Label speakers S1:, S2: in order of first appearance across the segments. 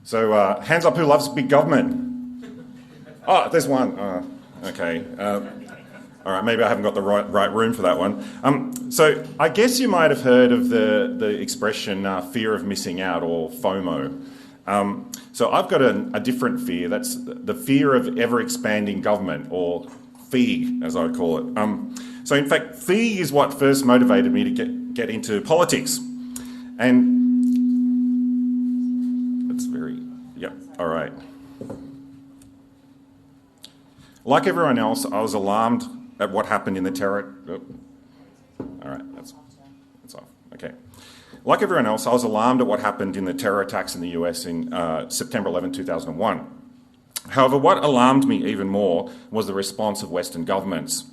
S1: So hands up who loves big government? Oh, there's one. Okay. All right, maybe I haven't got the right room for that one. So I guess you might have heard of the expression fear of missing out, or FOMO. So I've got a different fear. That's the fear of ever-expanding government, or FEG, as I call it. So in fact, FEG is what first motivated me to get into politics. And that's very, yep, all right. Like everyone else, I was alarmed at what happened in the terror... Oh. All right, that's off. Okay. Like everyone else, I was alarmed at what happened in the terror attacks in the US in September 11, 2001. However, what alarmed me even more was the response of Western governments.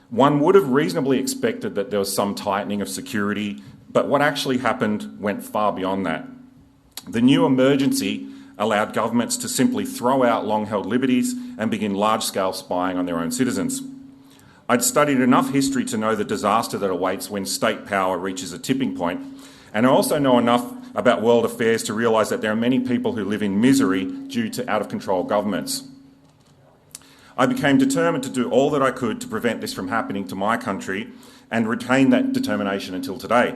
S1: One would have reasonably expected that there was some tightening of security, but what actually happened went far beyond that. The new emergency allowed governments to simply throw out long-held liberties and begin large-scale spying on their own citizens. I'd studied enough history to know the disaster that awaits when state power reaches a tipping point, and I also know enough about world affairs to realise that there are many people who live in misery due to out-of-control governments. I became determined to do all that I could to prevent this from happening to my country, and retain that determination until today.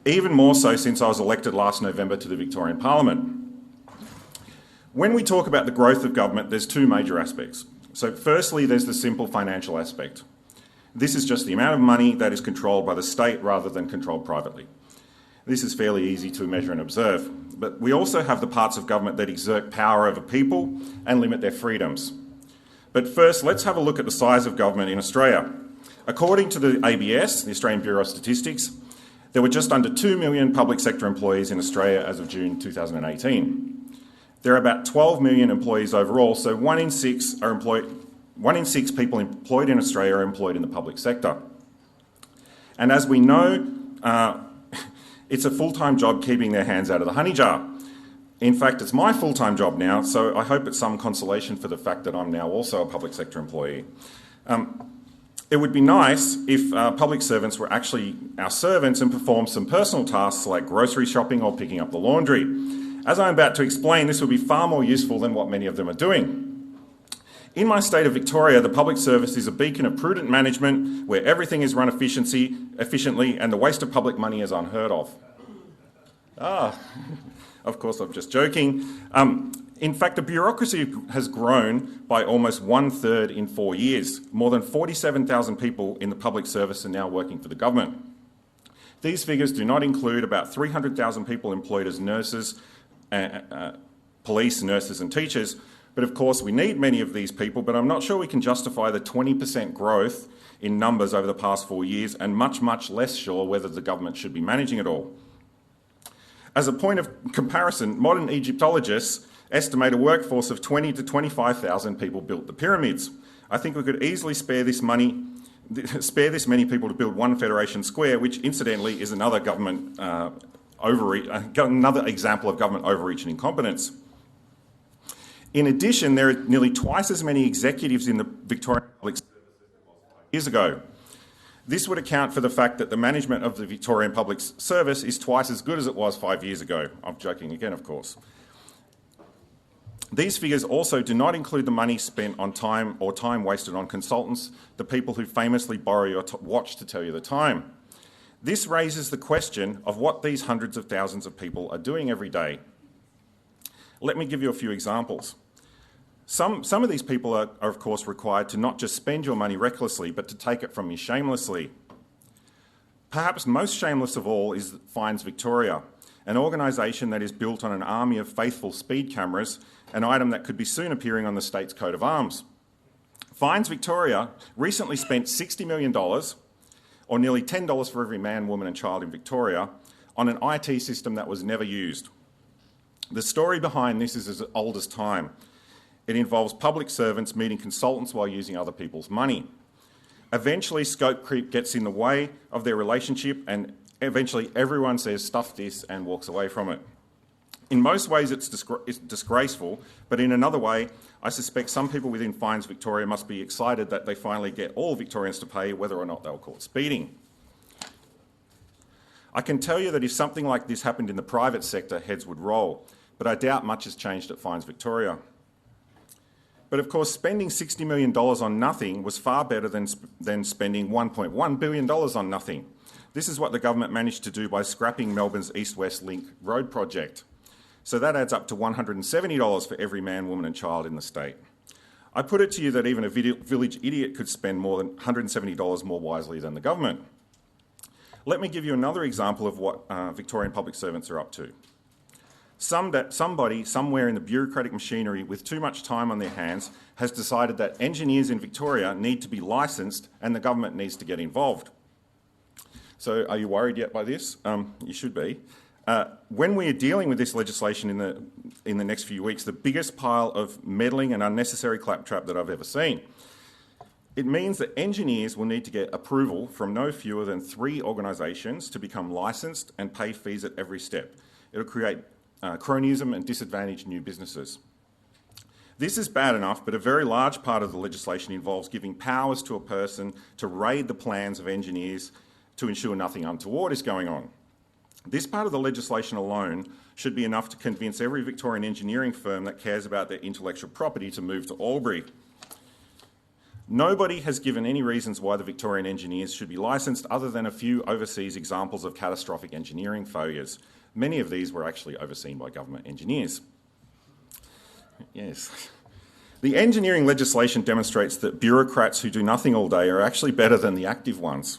S1: Even more so since I was elected last November to the Victorian Parliament. When we talk about the growth of government, there's two major aspects. So firstly, there's the simple financial aspect. This is just the amount of money that is controlled by the state rather than controlled privately. This is fairly easy to measure and observe. But we also have the parts of government that exert power over people and limit their freedoms. But first, let's have a look at the size of government in Australia. According to the ABS, the Australian Bureau of Statistics, there were just under 2 million public sector employees in Australia as of June 2018. There are about 12 million employees overall, so 1 in 6 people employed in Australia are employed in the public sector. And as we know, it's a full-time job keeping their hands out of the honey jar. In fact, it's my full-time job now, so I hope it's some consolation for the fact that I'm now also a public sector employee. It would be nice if public servants were actually our servants and performed some personal tasks like grocery shopping or picking up the laundry. As I'm about to explain, this would be far more useful than what many of them are doing. In my state of Victoria, the public service is a beacon of prudent management where everything is run efficiently and the waste of public money is unheard of. Of course, I'm just joking. In fact, the bureaucracy has grown by almost 1/3 in 4 years. More than 47,000 people in the public service are now working for the government. These figures do not include about 300,000 people employed as nurses, police, nurses and teachers. But of course, we need many of these people, but I'm not sure we can justify the 20% growth in numbers over the past 4 years, and much, much less sure whether the government should be managing it all. As a point of comparison, modern Egyptologists estimate a workforce of 20 to 25,000 people built the pyramids. I think we could easily spare this many people to build one Federation Square, which incidentally is another government another example of government overreach and incompetence. In addition, there are nearly twice as many executives in the Victorian Public Service as there was 5 years ago. This would account for the fact that the management of the Victorian Public Service is twice as good as it was 5 years ago. I'm joking again, of course. These figures also do not include the money spent on time or time wasted on consultants, the people who famously borrow your watch to tell you the time. This raises the question of what these hundreds of thousands of people are doing every day. Let me give you a few examples. Some of these people are of course required to not just spend your money recklessly, but to take it from you shamelessly. Perhaps most shameless of all is Fines Victoria, an organisation that is built on an army of faithful speed cameras, an item that could be soon appearing on the state's coat of arms. Fines Victoria recently spent $60 million, or nearly $10 for every man, woman and child in Victoria, on an IT system that was never used. The story behind this is as old as time. It involves public servants meeting consultants while using other people's money. Eventually, scope creep gets in the way of their relationship, and eventually everyone says, "Stuff this," and walks away from it. In most ways, it's disgraceful, but in another way, I suspect some people within Fines Victoria must be excited that they finally get all Victorians to pay, whether or not they were caught speeding. I can tell you that if something like this happened in the private sector, heads would roll. but I doubt much has changed at Fines Victoria. But of course, spending $60 million on nothing was far better than spending $1.1 billion on nothing. This is what the government managed to do by scrapping Melbourne's East-West Link road project. So that adds up to $170 for every man, woman and child in the state. I put it to you that even a village idiot could spend more than $170 more wisely than the government. Let me give you another example of what Victorian public servants are up to. Somebody somewhere in the bureaucratic machinery with too much time on their hands has decided that engineers in Victoria need to be licensed and the government needs to get involved. So are you worried yet by this? You should be. When we are dealing with this legislation in the next few weeks, the biggest pile of meddling and unnecessary claptrap that I've ever seen. It means that engineers will need to get approval from no fewer than 3 organisations to become licensed and pay fees at every step. It'll create cronyism and disadvantage new businesses. This is bad enough, but a very large part of the legislation involves giving powers to a person to raid the plans of engineers to ensure nothing untoward is going on. This part of the legislation alone should be enough to convince every Victorian engineering firm that cares about their intellectual property to move to Albury. Nobody has given any reasons why the Victorian engineers should be licensed other than a few overseas examples of catastrophic engineering failures. Many of these were actually overseen by government engineers. Yes. The engineering legislation demonstrates that bureaucrats who do nothing all day are actually better than the active ones.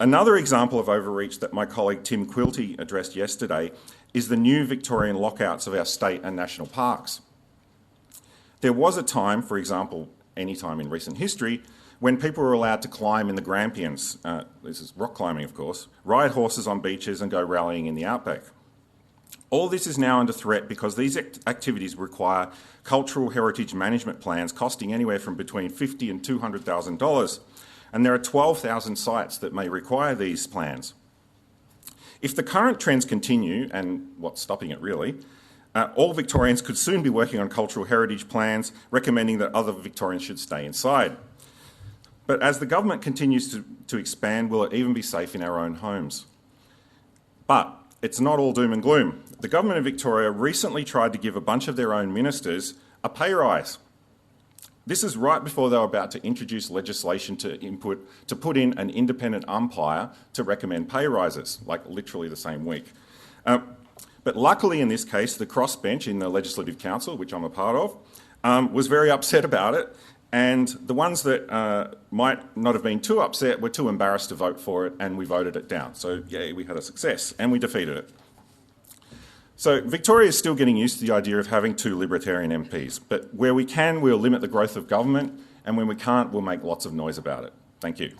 S1: Another example of overreach that my colleague Tim Quilty addressed yesterday is the new Victorian lockouts of our state and national parks. There was a time, for example, any time in recent history, when people were allowed to climb in the Grampians, this is rock climbing of course, ride horses on beaches and go rallying in the outback. All this is now under threat because these activities require cultural heritage management plans costing anywhere from between $50,000 and $200,000, and there are 12,000 sites that may require these plans. If the current trends continue, and what's stopping it really, all Victorians could soon be working on cultural heritage plans recommending that other Victorians should stay inside. But as the government continues to expand, will it even be safe in our own homes? But it's not all doom and gloom. The government of Victoria recently tried to give a bunch of their own ministers a pay rise. This is right before they were about to introduce legislation to put in an independent umpire to recommend pay rises, like literally the same week. But luckily in this case, the crossbench in the Legislative Council, which I'm a part of, was very upset about it, and the ones that might not have been too upset were too embarrassed to vote for it, and we voted it down. So yeah, we had a success, and we defeated it. So Victoria is still getting used to the idea of having 2 Libertarian MPs, but where we can, we'll limit the growth of government, and when we can't, we'll make lots of noise about it. Thank you.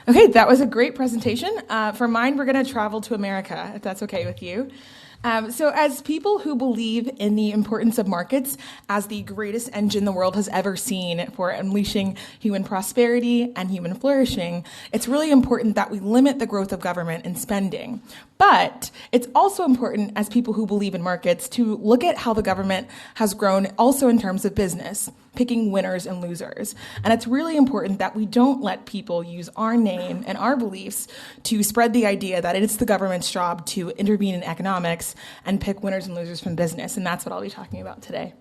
S2: Okay, that was a great presentation. For mine, we're going to travel to America, if that's okay with you. So as people who believe in the importance of markets as the greatest engine the world has ever seen for unleashing human prosperity and human flourishing, it's really important that we limit the growth of government and spending. But it's also important as people who believe in markets to look at how the government has grown also in terms of business, picking winners and losers. And it's really important that we don't let people use our name and our beliefs to spread the idea that it's the government's job to intervene in economics and pick winners and losers from business. And that's what I'll be talking about today.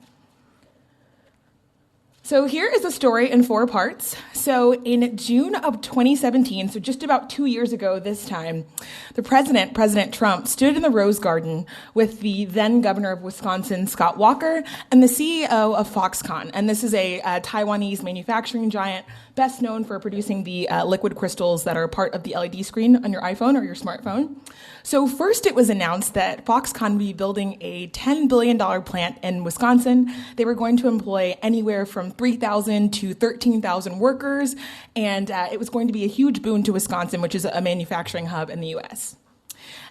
S2: So here is the story in 4 parts. So in June of 2017, so just about 2 years ago this time, the President Trump, stood in the Rose Garden with the then governor of Wisconsin, Scott Walker, and the CEO of Foxconn. And this is a Taiwanese manufacturing giant, best known for producing the liquid crystals that are part of the LED screen on your iPhone or your smartphone. So first it was announced that Foxconn would be building a $10 billion plant in Wisconsin. They were going to employ anywhere from 3,000 to 13,000 workers, and it was going to be a huge boon to Wisconsin, which is a manufacturing hub in the U.S.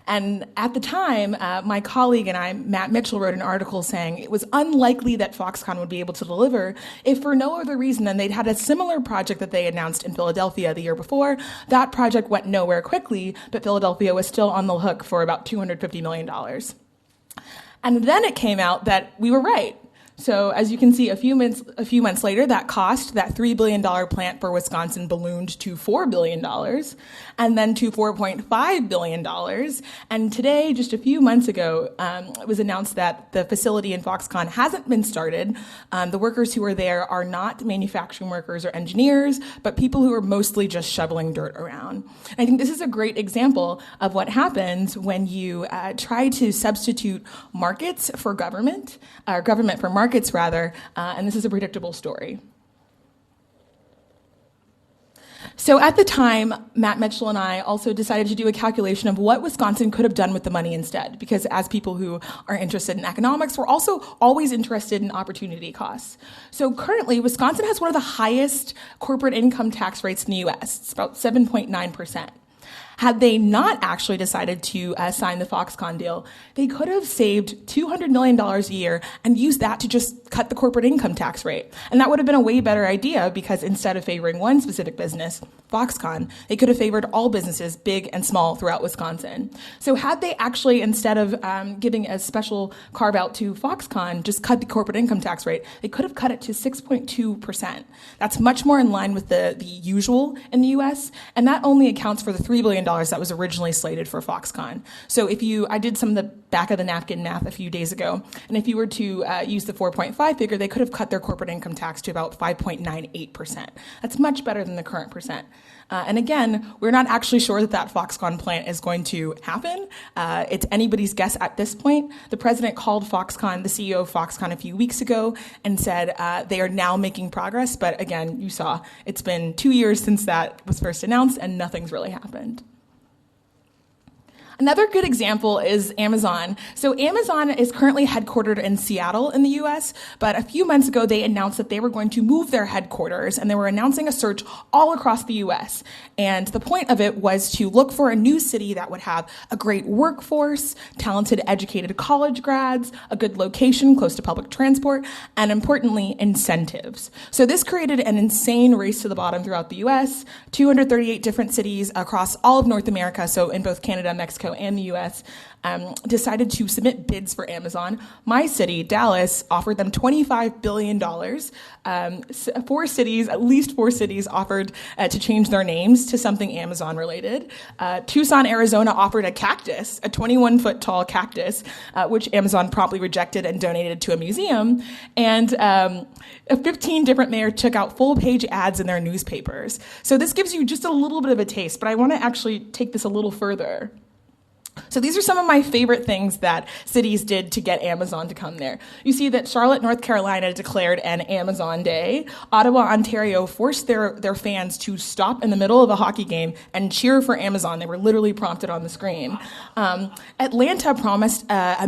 S2: And at the time, my colleague and I, Matt Mitchell, wrote an article saying it was unlikely that Foxconn would be able to deliver if for no other reason than they'd had a similar project that they announced in Philadelphia the year before. That project went nowhere quickly, but Philadelphia was still on the hook for about $250 million. And then it came out that we were right. So as you can see, a few months later, that $3 billion plant for Wisconsin ballooned to $4 billion, and then to $4.5 billion. And today, just a few months ago, it was announced that the facility in Foxconn hasn't been started. The workers who are there are not manufacturing workers or engineers, but people who are mostly just shoveling dirt around. And I think this is a great example of what happens when you try to substitute markets for government, or government for markets rather, and this is a predictable story. So at the time, Matt Mitchell and I also decided to do a calculation of what Wisconsin could have done with the money instead, because as people who are interested in economics, we're also always interested in opportunity costs. So currently, Wisconsin has one of the highest corporate income tax rates in the US. It's about 7.9%. Had they not actually decided to sign the Foxconn deal, they could have saved $200 million a year and used that to just cut the corporate income tax rate. And that would have been a way better idea, because instead of favoring one specific business, Foxconn, they could have favored all businesses, big and small, throughout Wisconsin. So had they actually, instead of giving a special carve out to Foxconn, just cut the corporate income tax rate, they could have cut it to 6.2%. That's much more in line with the usual in the US, and that only accounts for the $3 billion that was originally slated for Foxconn. So I did some of the back of the napkin math a few days ago, and if you were to use the 4.5 figure, they could have cut their corporate income tax to about 5.98%. That's much better than the current percent. And again, we're not actually sure that Foxconn plant is going to happen. It's anybody's guess at this point. The president called Foxconn, the CEO of Foxconn, a few weeks ago and said they are now making progress. But again, you saw it's been 2 years since that was first announced, and nothing's really happened. Another good example is Amazon. So Amazon is currently headquartered in Seattle in the US, but a few months ago they announced that they were going to move their headquarters, and they were announcing a search all across the US. And the point of it was to look for a new city that would have a great workforce, talented, educated college grads, a good location close to public transport, and importantly, incentives. So this created an insane race to the bottom throughout the US, 238 different cities across all of North America, so in both Canada, Mexico, and the US, decided to submit bids for Amazon. My city, Dallas, offered them $25 billion. At least four cities offered to change their names to something Amazon related. Tucson, Arizona offered a cactus, a 21-foot tall cactus, which Amazon promptly rejected and donated to a museum. And 15 different mayors took out full-page ads in their newspapers. So this gives you just a little bit of a taste, but I want to actually take this a little further. So these are some of my favorite things that cities did to get Amazon to come there. You see that Charlotte, North Carolina declared an Amazon Day. Ottawa, Ontario forced their fans to stop in the middle of a hockey game and cheer for Amazon. They were literally prompted on the screen. Atlanta promised a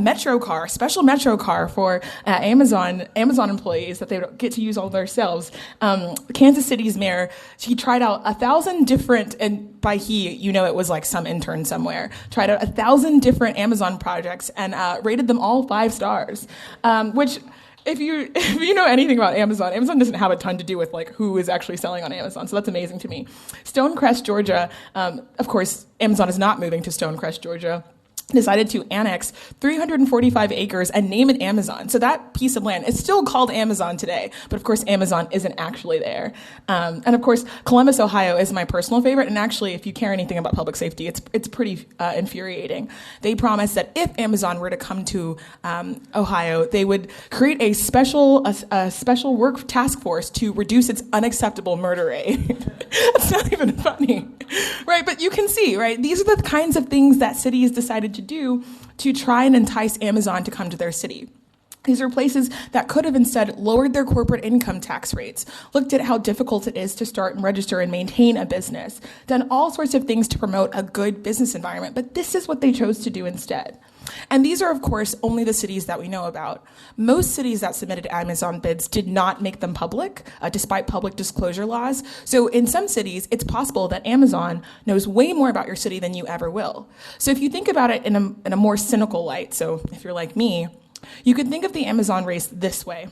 S2: special Metro car for Amazon employees that they would get to use all themselves. Kansas City's mayor, he tried out 1,000 different, and by he, it was like some intern somewhere, tried out 1,000 different Amazon projects and rated them all 5 stars, which if you know anything about Amazon doesn't have a ton to do with like who is actually selling on Amazon, so that's amazing to me. Stonecrest, Georgia, of course, Amazon is not moving to Stonecrest, Georgia, decided to annex 345 acres and name it Amazon. So that piece of land is still called Amazon today, but of course Amazon isn't actually there. And of course, Columbus, Ohio is my personal favorite, and actually if you care anything about public safety, it's pretty infuriating. They promised that if Amazon were to come to Ohio, they would create a special work task force to reduce its unacceptable murder rate. That's not even funny, right? But you can see, right? These are the kinds of things that cities decided to do to try and entice Amazon to come to their city. These are places that could have instead lowered their corporate income tax rates, looked at how difficult it is to start and register and maintain a business, done all sorts of things to promote a good business environment, but this is what they chose to do instead. And these are, of course, only the cities that we know about. Most cities that submitted Amazon bids did not make them public, despite public disclosure laws. So in some cities, it's possible that Amazon knows way more about your city than you ever will. So if you think about it in a more cynical light, so if you're like me, you could think of the Amazon race this way.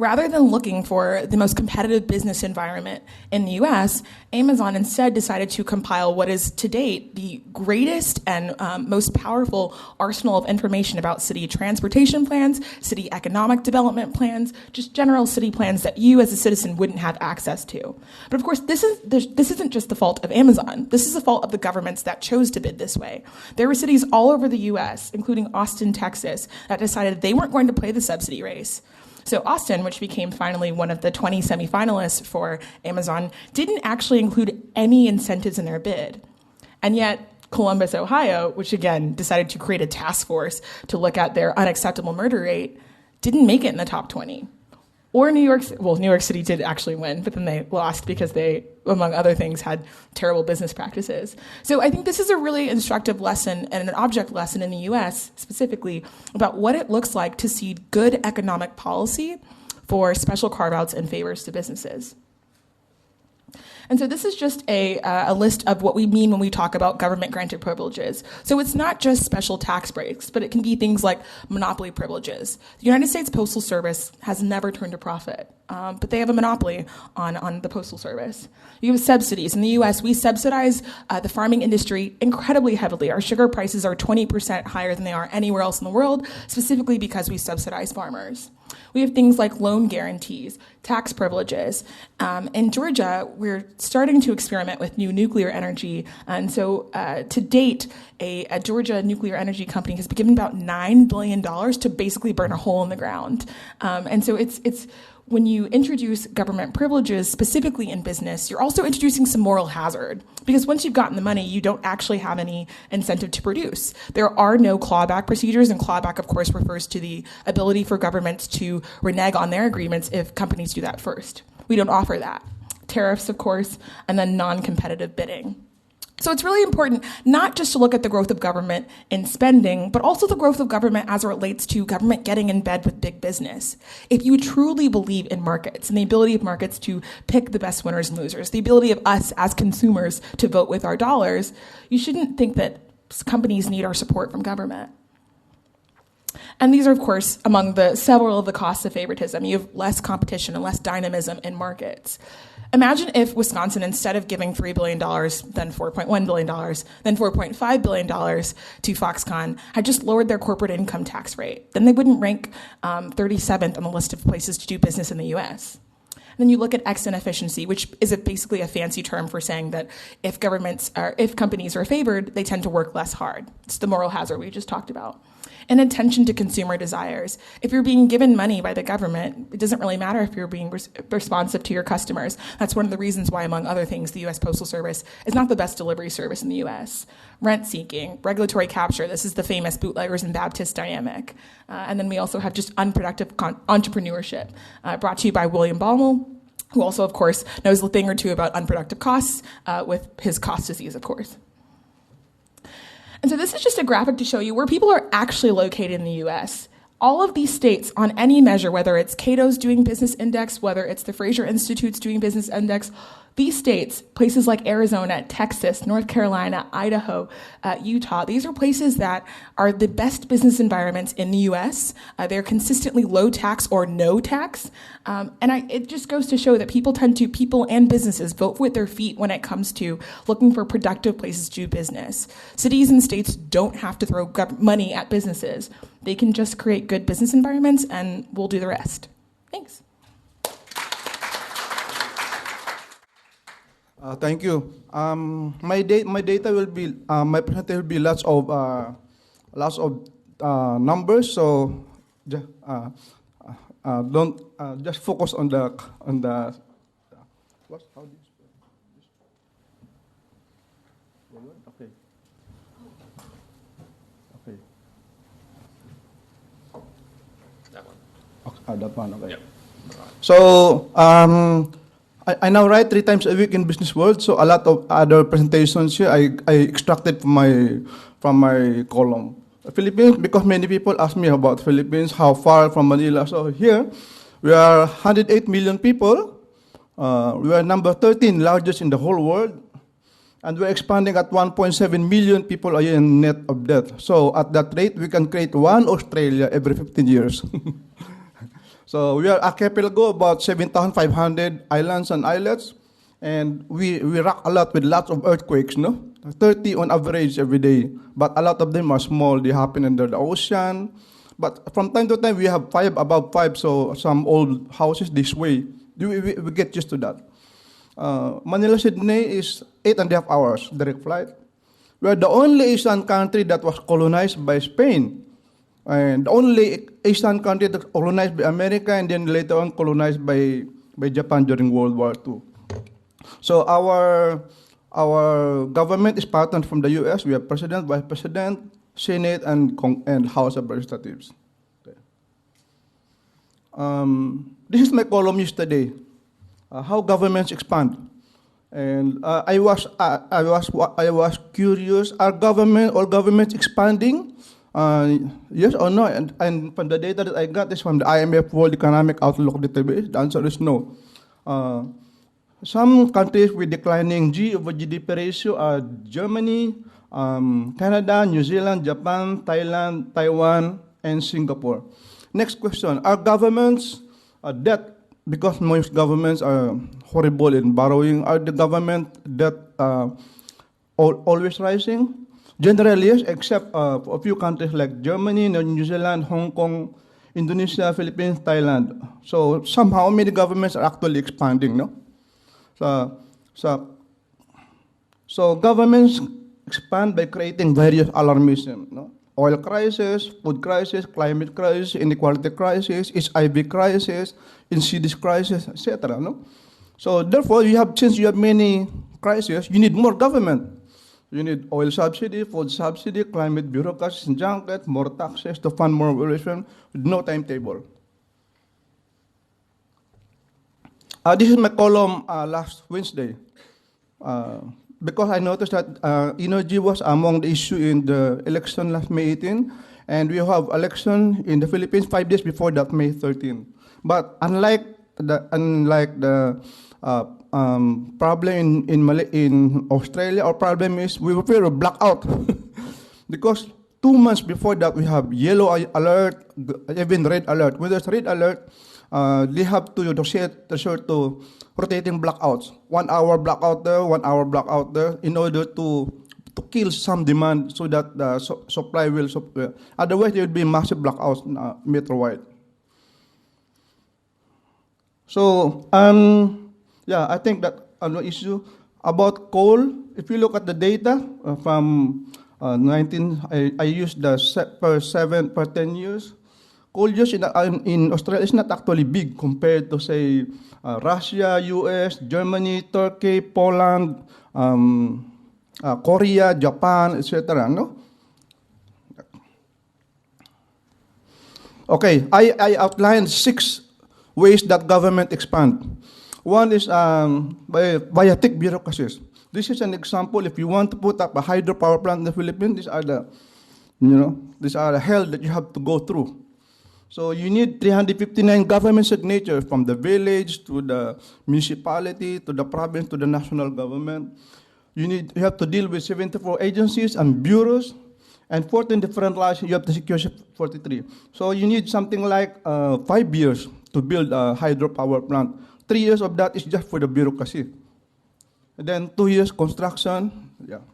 S2: Rather than looking for the most competitive business environment in the US, Amazon instead decided to compile what is to date the greatest and most powerful arsenal of information about city transportation plans, city economic development plans, just general city plans that you as a citizen wouldn't have access to. But of course, this isn't just the fault of Amazon. This is the fault of the governments that chose to bid this way. There were cities all over the US, including Austin, Texas, that decided they weren't going to play the subsidy race. So Austin, which became finally one of the 20 semifinalists for Amazon, didn't actually include any incentives in their bid. And yet, Columbus, Ohio, which again decided to create a task force to look at their unacceptable murder rate, didn't make it in the top 20. Or New York City did actually win, but then they lost because they, among other things, had terrible business practices. So I think this is a really instructive lesson and an object lesson in the US specifically about what it looks like to see good economic policy for special carve-outs and favors to businesses. And so this is just a list of what we mean when we talk about government-granted privileges. So it's not just special tax breaks, but it can be things like monopoly privileges. The United States Postal Service has never turned a profit, but they have a monopoly on the Postal Service. You have subsidies. In the US, we subsidize the farming industry incredibly heavily. Our sugar prices are 20% higher than they are anywhere else in the world, specifically because we subsidize farmers. We have things like loan guarantees, tax privileges. In Georgia, we're starting to experiment with new nuclear energy. And so to date, a Georgia nuclear energy company has been given about $9 billion to basically burn a hole in the ground. And so it's when you introduce government privileges, specifically in business, you're also introducing some moral hazard. Because once you've gotten the money, you don't actually have any incentive to produce. There are no clawback procedures, and clawback, of course, refers to the ability for governments to renege on their agreements if companies do that first. We don't offer that. Tariffs, of course, and then non-competitive bidding. So it's really important not just to look at the growth of government in spending, but also the growth of government as it relates to government getting in bed with big business. If you truly believe in markets and the ability of markets to pick the best winners and losers, the ability of us as consumers to vote with our dollars, you shouldn't think that companies need our support from government. And these are, of course, among the several of the costs of favoritism. You have less competition and less dynamism in markets. Imagine if Wisconsin, instead of giving $3 billion, then $4.1 billion, then $4.5 billion to Foxconn, had just lowered their corporate income tax rate. Then they wouldn't rank 37th on the list of places to do business in the US. And then you look at exit efficiency, which is basically a fancy term for saying that if companies are favored, they tend to work less hard. It's the moral hazard we just talked about. And attention to consumer desires. If you're being given money by the government, it doesn't really matter if you're being responsive to your customers. That's one of the reasons why, among other things, the U.S. Postal Service is not the best delivery service in the U.S. Rent seeking, regulatory capture. This is the famous bootleggers and Baptist dynamic. And then we also have just unproductive entrepreneurship, brought to you by William Baumol, who also, of course, knows a thing or two about unproductive costs with his cost disease, of course. And so this is just a graphic to show you where people are actually located in the U.S. All of these states, on any measure, whether it's Cato's Doing Business Index, whether it's the Fraser Institute's Doing Business Index, these states, places like Arizona, Texas, North Carolina, Idaho, Utah, these are places that are the best business environments in the U.S. They're consistently low tax or no tax. It just goes to show that people and businesses vote with their feet when it comes to looking for productive places to do business. Cities and states don't have to throw money at businesses. They can just create good business environments and we'll do the rest. Thanks.
S3: Thank you. My data will be my presentation will be lots of numbers. So don't just focus on the what? How do you spell this? Okay. Okay.
S1: That one.
S3: Okay, that one. Okay.
S1: Yep.
S3: So I now write 3 times a week in Business World, so a lot of other presentations here I extracted from my column. Philippines, because many people ask me about Philippines, how far from Manila. So here, we are 108 million people. We are number 13 largest in the whole world. And we're expanding at 1.7 million people a year in net of death. So at that rate, we can create one Australia every 15 years. So we are archipelago, about 7,500 islands and islets, and we rock a lot with lots of earthquakes, no? 30 on average every day, but a lot of them are small. They happen under the ocean. But from time to time, we have above five, so some old houses this way. We get used to that. Manila, Sydney is 8.5 hours direct flight. We are the only Asian country that was colonized by Spain. And the only Asian country that was colonized by America and then later on colonized by Japan during World War II. So our government is patterned from the U.S. We have President, Vice President, Senate, and House of Representatives. Okay. This is my column yesterday. How governments expand, and I was curious: Are governments expanding? Yes or no? And from the data that I got is from the IMF World Economic Outlook database. The answer is no. Some countries with declining G over GDP ratio are Germany, Canada, New Zealand, Japan, Thailand, Taiwan, and Singapore. Next question: Are governments debt? Because most governments are horrible in borrowing, are the government debt always rising? Generally, yes, except for a few countries like Germany, New Zealand, Hong Kong, Indonesia, Philippines, Thailand. So somehow many governments are actually expanding, no? So governments expand by creating various alarmism, no? Oil crisis, food crisis, climate crisis, inequality crisis, HIV crisis, insidious crisis, etc. No? So therefore, since you have many crises, you need more government. You need oil subsidy, food subsidy, climate bureaucracy, junket, more taxes to fund more revolution with no timetable. This is my column last Wednesday. Because I noticed that energy was among the issue in the election last May 18, and we have election in the Philippines 5 days before that, May 13. But unlike the problem in Australia, our problem is we were fear of blackout because 2 months before that we have yellow alert, even red alert. When there's red alert, they have to set to rotating blackouts. 1 hour blackout there, 1 hour blackout there, in order to kill some demand so that the supply will supply. Otherwise, there will be massive blackouts metro-wide. So, I think that another issue about coal. If you look at the data from I used the per 10 years. Coal use in Australia is not actually big compared to, say, Russia, US, Germany, Turkey, Poland, Korea, Japan, etc. No? Okay, I outlined 6 ways that government expand. One is via thick bureaucracies. This is an example. If you want to put up a hydropower plant in the Philippines, these are the hell that you have to go through. So you need 359 government signatures from the village to the municipality to the province to the national government. You have to deal with 74 agencies and bureaus and 14 different laws. You have to secure 43. So you need something like 5 years to build a hydropower plant. 3 years of that is just for the bureaucracy. And then 2 years construction. Yeah.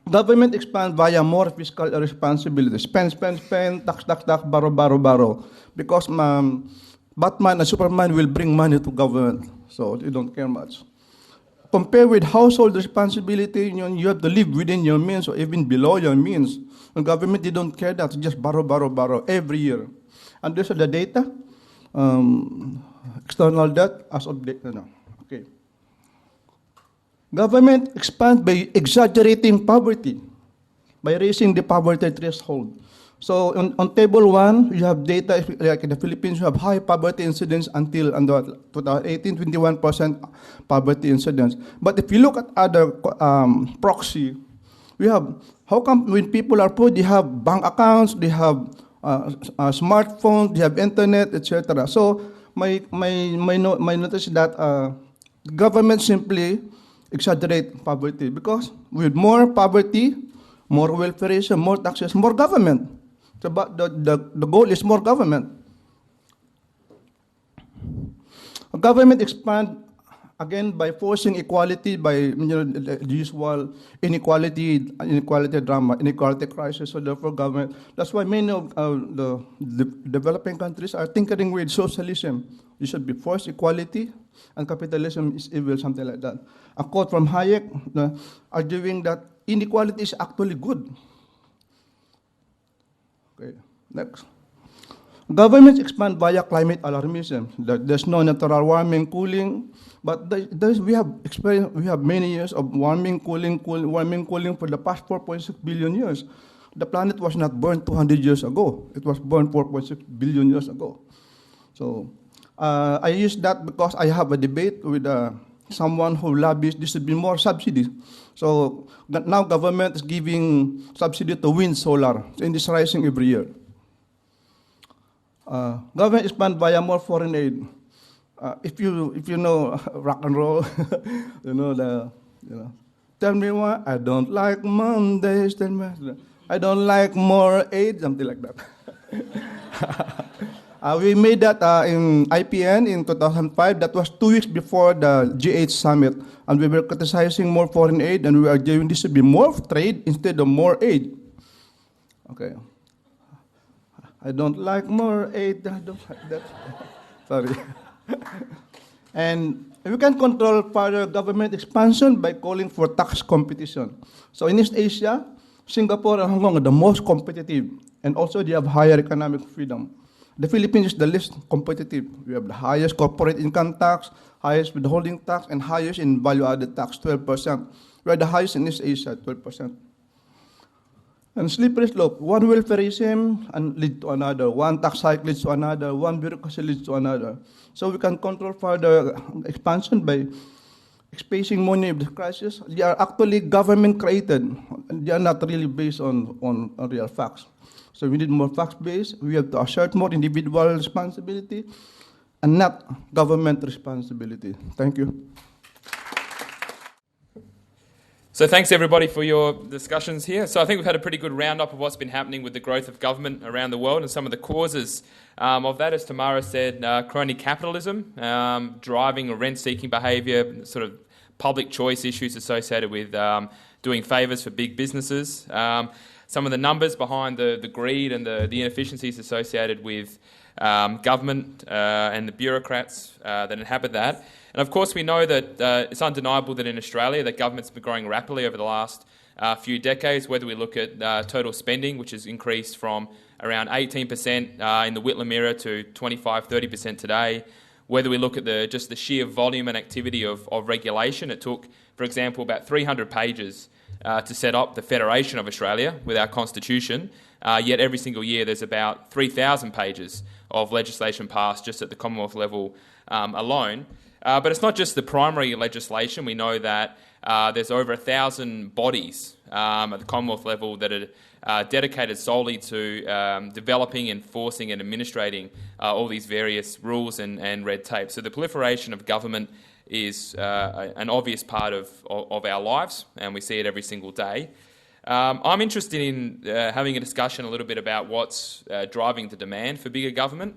S3: Government expand via more fiscal responsibility. Spend, tax, borrow. Because Batman and Superman will bring money to government, so they don't care much. Compare with household responsibility, you have to live within your means or even below your means. The government, they don't care that, just borrow every year. And these are the data. External debt as of date. Okay. Government expands by exaggerating poverty, by raising the poverty threshold. So on table 1, you have data, like in the Philippines, you have high poverty incidence until 2018, 21% poverty incidence. But if you look at other proxy, we have, how come when people are poor, they have bank accounts, they have smartphones, they have internet, etc. So my notice is that government simply exaggerate poverty because with more poverty, more welfareism, more taxes, more government. So, but the goal is more government. Government expand again by forcing equality, by the usual inequality drama, inequality crisis. So therefore, government. That's why many of the developing countries are tinkering with socialism. You should be forced equality, and capitalism is evil, something like that. A quote from Hayek arguing that inequality is actually good. Okay, next. Governments expand via climate alarmism. There's no natural warming, cooling, but we have many years of warming, cooling for the past 4.6 billion years. The planet was not born 200 years ago. It was born 4.6 billion years ago. So I use that because I have a debate with someone who lobbies this to be more subsidies. So now government is giving subsidy to wind, solar, and it's rising every year. Government expand via more foreign aid. If you know rock and roll, tell me why I don't like Mondays. Tell me I don't like more aid, something like that. We made that in IPN in 2005. That was 2 weeks before the G8 summit, and we were criticizing more foreign aid, and we are doing this to be more trade instead of more aid. Okay. I don't like more aid. I don't like that. Sorry. And we can control further government expansion by calling for tax competition. So in East Asia, Singapore and Hong Kong are the most competitive, and also they have higher economic freedom. The Philippines is the least competitive. We have the highest corporate income tax, highest withholding tax, and highest in value-added tax, 12%. We are the highest in East Asia, 12%. And slippery slope, one welfareism and lead to another, one tax hike leads to another, one bureaucracy leads to another. So we can control further expansion by spacing money of the crisis. They are actually government created. They are not really based on real facts. So we need more facts-based. We have to assert more individual responsibility and not government responsibility. Thank you.
S4: So thanks everybody for your discussions here. So I think we've had a pretty good roundup of what's been happening with the growth of government around the world and some of the causes of that. As Tamara said, crony capitalism, driving or rent-seeking behaviour, sort of public choice issues associated with doing favours for big businesses. Some of the numbers behind the greed and the inefficiencies associated with government and the bureaucrats that inhabit that. And of course we know that it's undeniable that in Australia that government's been growing rapidly over the last few decades, whether we look at total spending, which has increased from around 18% in the Whitlam era to 25-30% today, whether we look at just the sheer volume and activity of regulation. It took, for example, about 300 pages to set up the Federation of Australia with our Constitution, yet every single year there's about 3,000 pages of legislation passed just at the Commonwealth level alone. But it's not just the primary legislation. We know that there's over 1,000 bodies at the Commonwealth level that are dedicated solely to developing, enforcing and administrating all these various rules and red tape. So the proliferation of government is an obvious part of our lives, and we see it every single day. I'm interested in having a discussion a little bit about what's driving the demand for bigger government.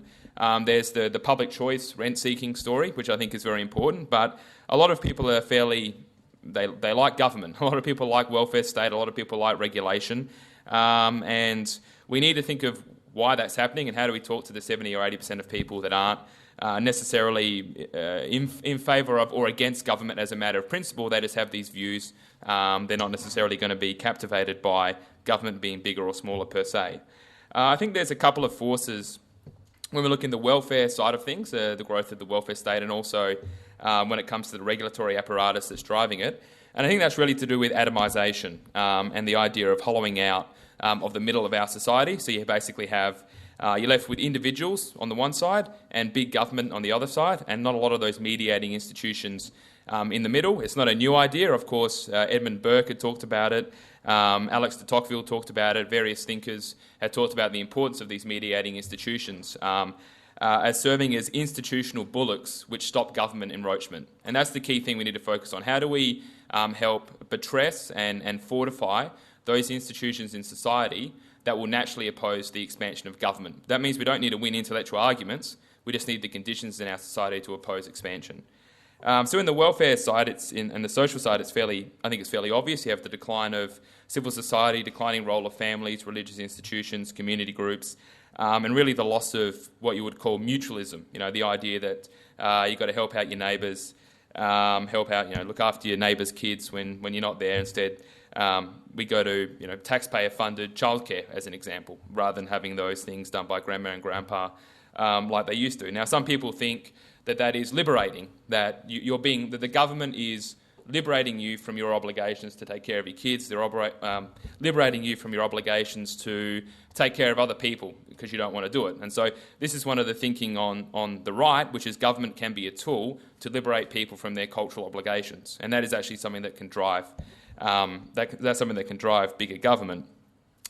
S4: There's the public choice rent-seeking story, which I think is very important, but a lot of people are they like government. A lot of people like welfare state, a lot of people like regulation, and we need to think of why that's happening and how do we talk to the 70 or 80% of people that aren't necessarily in favour of or against government as a matter of principle. They just have these views. They're not necessarily going to be captivated by government being bigger or smaller per se. I think there's a couple of forces when we look in the welfare side of things, the growth of the welfare state, and also when it comes to the regulatory apparatus that's driving it. And I think that's really to do with atomisation and the idea of hollowing out of the middle of our society. So you basically have, you're left with individuals on the one side and big government on the other side, and not a lot of those mediating institutions in the middle. It's not a new idea. Of course, Edmund Burke had talked about it. Alex de Tocqueville talked about it. Various thinkers had talked about the importance of these mediating institutions as serving as institutional bullocks which stop government encroachment. And that's the key thing we need to focus on. How do we help buttress and fortify those institutions in society that will naturally oppose the expansion of government. That means we don't need to win intellectual arguments, we just need the conditions in our society to oppose expansion. So in the welfare side and the social side, I think it's fairly obvious. You have the decline of civil society, declining role of families, religious institutions, community groups, and really the loss of what you would call mutualism. The idea that you've got to help out your neighbours, look after your neighbours' kids when you're not there. Instead, we go to taxpayer-funded childcare as an example, rather than having those things done by grandma and grandpa like they used to. Now, some people think that is liberating, that that the government is liberating you from your obligations to take care of your kids. They're liberating you from your obligations to take care of other people because you don't want to do it. And so this is one of the thinking on the right, which is government can be a tool to liberate people from their cultural obligations, and that is actually something that can drive that's something that can drive bigger government.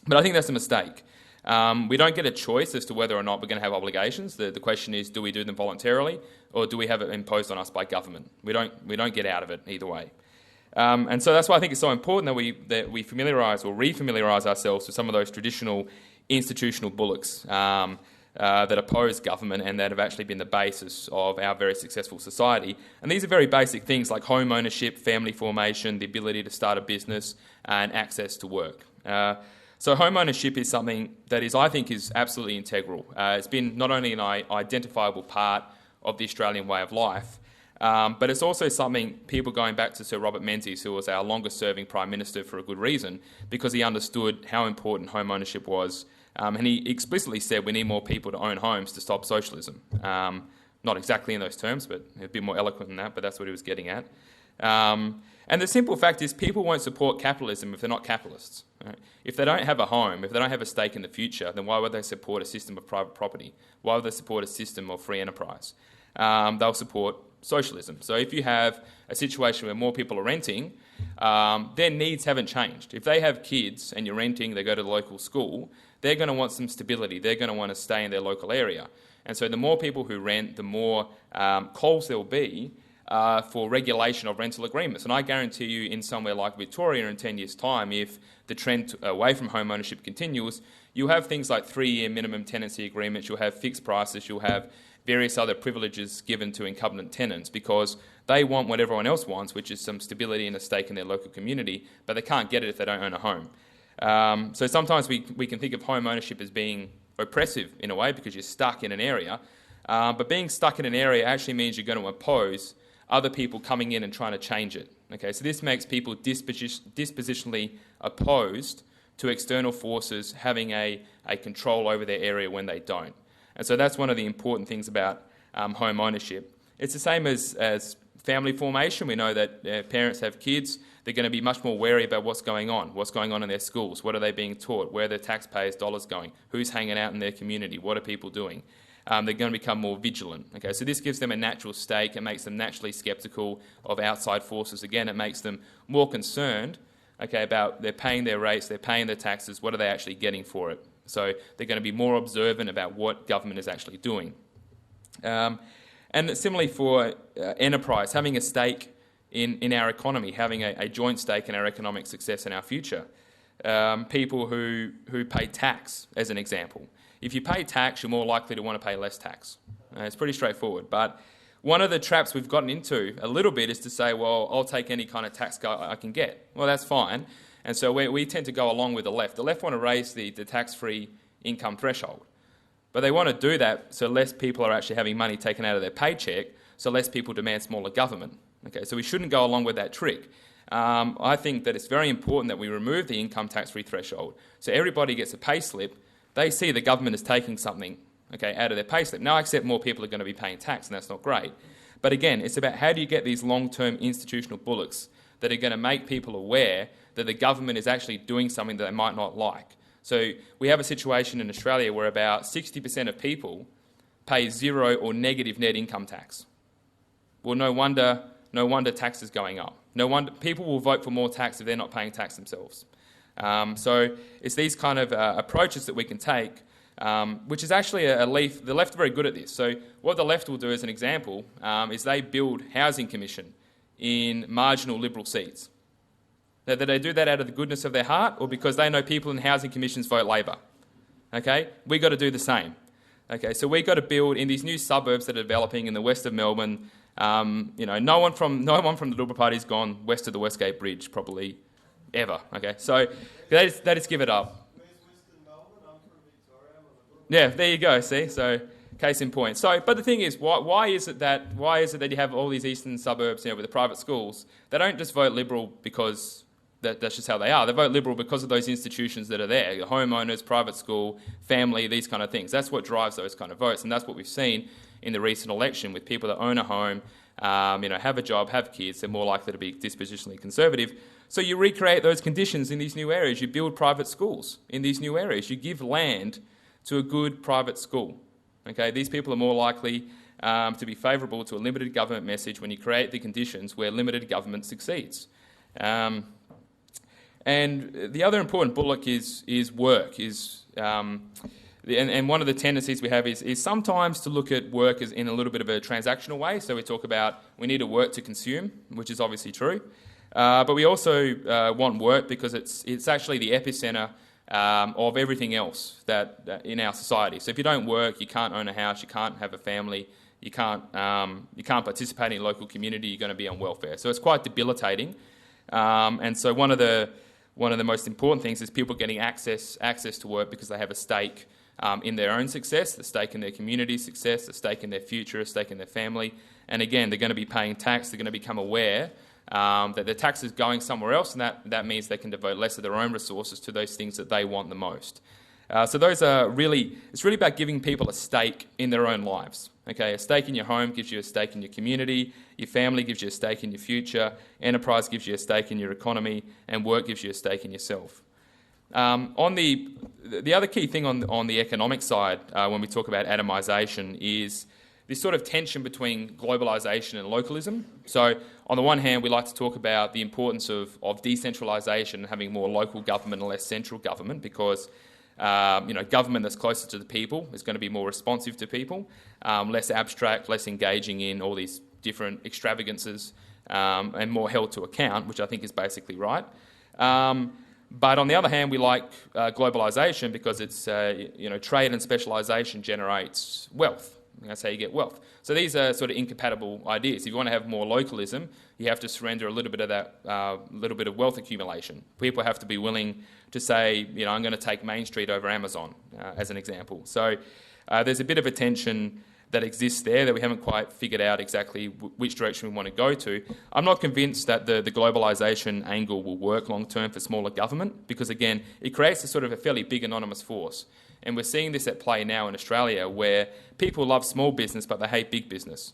S4: But I think that's a mistake. We don't get a choice as to whether or not we're going to have obligations. The question is, do we do them voluntarily, or do we have it imposed on us by government? We don't get out of it either way. And so that's why I think it's so important that we familiarise or re-familiarise ourselves with some of those traditional institutional bullocks that oppose government and that have actually been the basis of our very successful society. And these are very basic things like home ownership, family formation, the ability to start a business, and access to work. So home ownership is something that I think is absolutely integral. It's been not only an identifiable part of the Australian way of life, but it's also something, people going back to Sir Robert Menzies, who was our longest-serving Prime Minister for a good reason, because he understood how important home ownership was. And he explicitly said we need more people to own homes to stop socialism. Not exactly in those terms, but a bit more eloquent than that, but that's what he was getting at. And the simple fact is people won't support capitalism if they're not capitalists. Right? If they don't have a home, if they don't have a stake in the future, then why would they support a system of private property? Why would they support a system of free enterprise? They'll support socialism. So if you have a situation where more people are renting, their needs haven't changed. If they have kids and you're renting, they go to the local school, they're going to want some stability. They're going to want to stay in their local area. And so the more people who rent, the more calls there will be for regulation of rental agreements. And I guarantee you, in somewhere like Victoria in 10 years' time, if the trend away from home ownership continues, you'll have things like 3-year minimum tenancy agreements, you'll have fixed prices, you'll have various other privileges given to incumbent tenants because they want what everyone else wants, which is some stability and a stake in their local community, but they can't get it if they don't own a home. So sometimes we can think of home ownership as being oppressive in a way because you're stuck in an area, but being stuck in an area actually means you're going to oppose other people coming in and trying to change it. Okay, so this makes people dispositionally opposed to external forces having a control over their area when they don't. And so that's one of the important things about home ownership. It's the same as family formation. We know that parents have kids. They're going to be much more wary about what's going on in their schools, what are they being taught, where are their taxpayers' dollars going, who's hanging out in their community, what are people doing. They're going to become more vigilant. Okay, so this gives them a natural stake. It makes them naturally sceptical of outside forces. Again, it makes them more concerned, about they're paying their rates, they're paying their taxes, what are they actually getting for it? So they're going to be more observant about what government is actually doing. And similarly for enterprise, having a stake in our economy, having a joint stake in our economic success and our future. People who pay tax, as an example. If you pay tax, you're more likely to want to pay less tax. It's pretty straightforward. But one of the traps we've gotten into a little bit is to say, well, I'll take any kind of tax cut I can get. Well, that's fine. And so we tend to go along with the left. The left want to raise the tax-free income threshold. But they want to do that so less people are actually having money taken out of their paycheck, so less people demand smaller government. Okay, so we shouldn't go along with that trick. I think that it's very important that we remove the income tax-free threshold so everybody gets a pay slip. They see the government is taking something out of their pay slip. Now, I accept more people are going to be paying tax, and that's not great. But again, it's about how do you get these long-term institutional bullocks that are going to make people aware that the government is actually doing something that they might not like. So we have a situation in Australia where about 60% of people pay zero or negative net income tax. Well, no wonder tax is going up. No wonder people will vote for more tax if they're not paying tax themselves. So it's these kind of approaches that we can take, which is actually the left are very good at this. So what the left will do, as an example, is they build housing commission in marginal Liberal seats. That they do that out of the goodness of their heart or because they know people in housing commissions vote Labor. Okay? We've got to do the same. Okay, so we've got to build in these new suburbs that are developing in the west of Melbourne. No one from the Liberal Party's gone west of the Westgate Bridge probably ever. Okay, so they just give it up. Yeah, there you go. See, so case in point. So, but the thing is, why is it that you have all these eastern suburbs, with the private schools? They don't just vote Liberal because that's just how they are. They vote Liberal because of those institutions that are there: homeowners, private school, family, these kind of things. That's what drives those kind of votes, and that's what we've seen in the recent election with people that own a home, have a job, have kids. They're more likely to be dispositionally conservative. So you recreate those conditions in these new areas. You build private schools in these new areas. You give land to a good private school. Okay, these people are more likely to be favourable to a limited government message when you create the conditions where limited government succeeds. And the other important bullock is work. And one of the tendencies we have is sometimes to look at work as in a little bit of a transactional way. So we talk about we need to work to consume, which is obviously true. But we also want work because it's actually the epicentre of everything else that in our society. So if you don't work, you can't own a house, you can't have a family, you can't participate in your local community. You're going to be on welfare. So it's quite debilitating. And so one of the most important things is people getting access to work because they have a stake in their own success, a stake in their community's success, a stake in their future, a stake in their family. And again, they're going to be paying tax. They're going to become aware that their tax is going somewhere else, and that means they can devote less of their own resources to those things that they want the most. So those are it's really about giving people a stake in their own lives. Okay, a stake in your home gives you a stake in your community, your family gives you a stake in your future, enterprise gives you a stake in your economy, and work gives you a stake in yourself. On the other key thing on the economic side, when we talk about atomisation, is this sort of tension between globalisation and localism. So on the one hand, we like to talk about the importance of decentralisation and having more local government and less central government because government that's closer to the people is going to be more responsive to people, less abstract, less engaging in all these different extravagances, and more held to account, which I think is basically right. But on the other hand, we like globalisation because it's trade and specialisation generates wealth. That's how you get wealth. So these are sort of incompatible ideas. If you want to have more localism, you have to surrender a little bit of that, little bit of wealth accumulation. People have to be willing to say, I'm going to take Main Street over Amazon, as an example. So there's a bit of a tension that exists there that we haven't quite figured out exactly which direction we want to go to. I'm not convinced that the globalisation angle will work long term for smaller government because, again, it creates a sort of a fairly big anonymous force. And we're seeing this at play now in Australia where people love small business but they hate big business.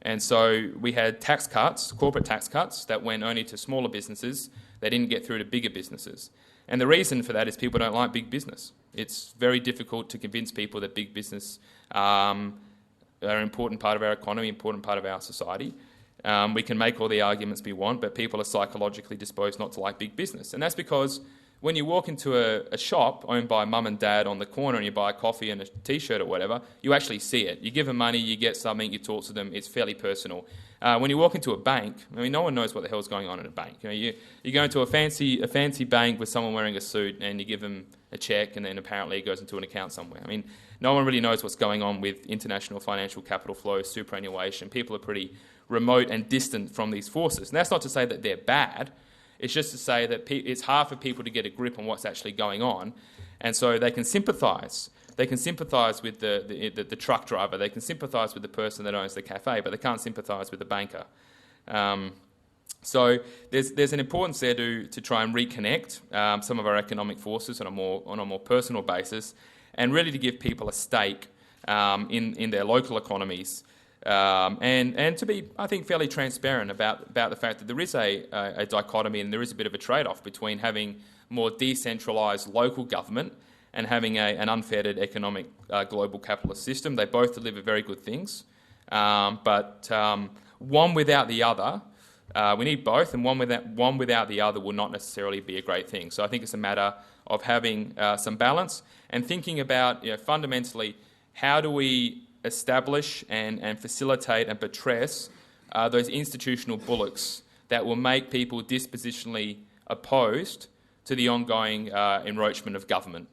S4: And so we had tax cuts, corporate tax cuts, that went only to smaller businesses. They didn't get through to bigger businesses. And the reason for that is people don't like big business. It's very difficult to convince people that big business are an important part of our economy, important part of our society. We can make all the arguments we want, but people are psychologically disposed not to like big business. And that's because when you walk into a shop owned by mum and dad on the corner and you buy a coffee and a T-shirt or whatever, you actually see it. You give them money, you get something, you talk to them, it's fairly personal. When you walk into a bank, no one knows what the hell's going on in a bank. You go into a fancy bank with someone wearing a suit and you give them a cheque and then apparently it goes into an account somewhere. No one really knows what's going on with international financial capital flows, superannuation. People are pretty remote and distant from these forces. And that's not to say that they're bad. It's just to say that it's hard for people to get a grip on what's actually going on. And so they can sympathise. They can sympathise with the truck driver. They can sympathise with the person that owns the cafe, but they can't sympathise with the banker. So there's an importance there to try and reconnect some of our economic forces on a more personal basis, and really to give people a stake in their local economies, and to be, I think, fairly transparent about the fact that there is a dichotomy and there is a bit of a trade-off between having more decentralised local government and having an unfettered economic global capitalist system. They both deliver very good things, but one without the other, we need both, and one without the other will not necessarily be a great thing. So I think it's a matter of having some balance and thinking about, fundamentally, how do we establish and facilitate and buttress those institutional bullocks that will make people dispositionally opposed to the ongoing encroachment of government.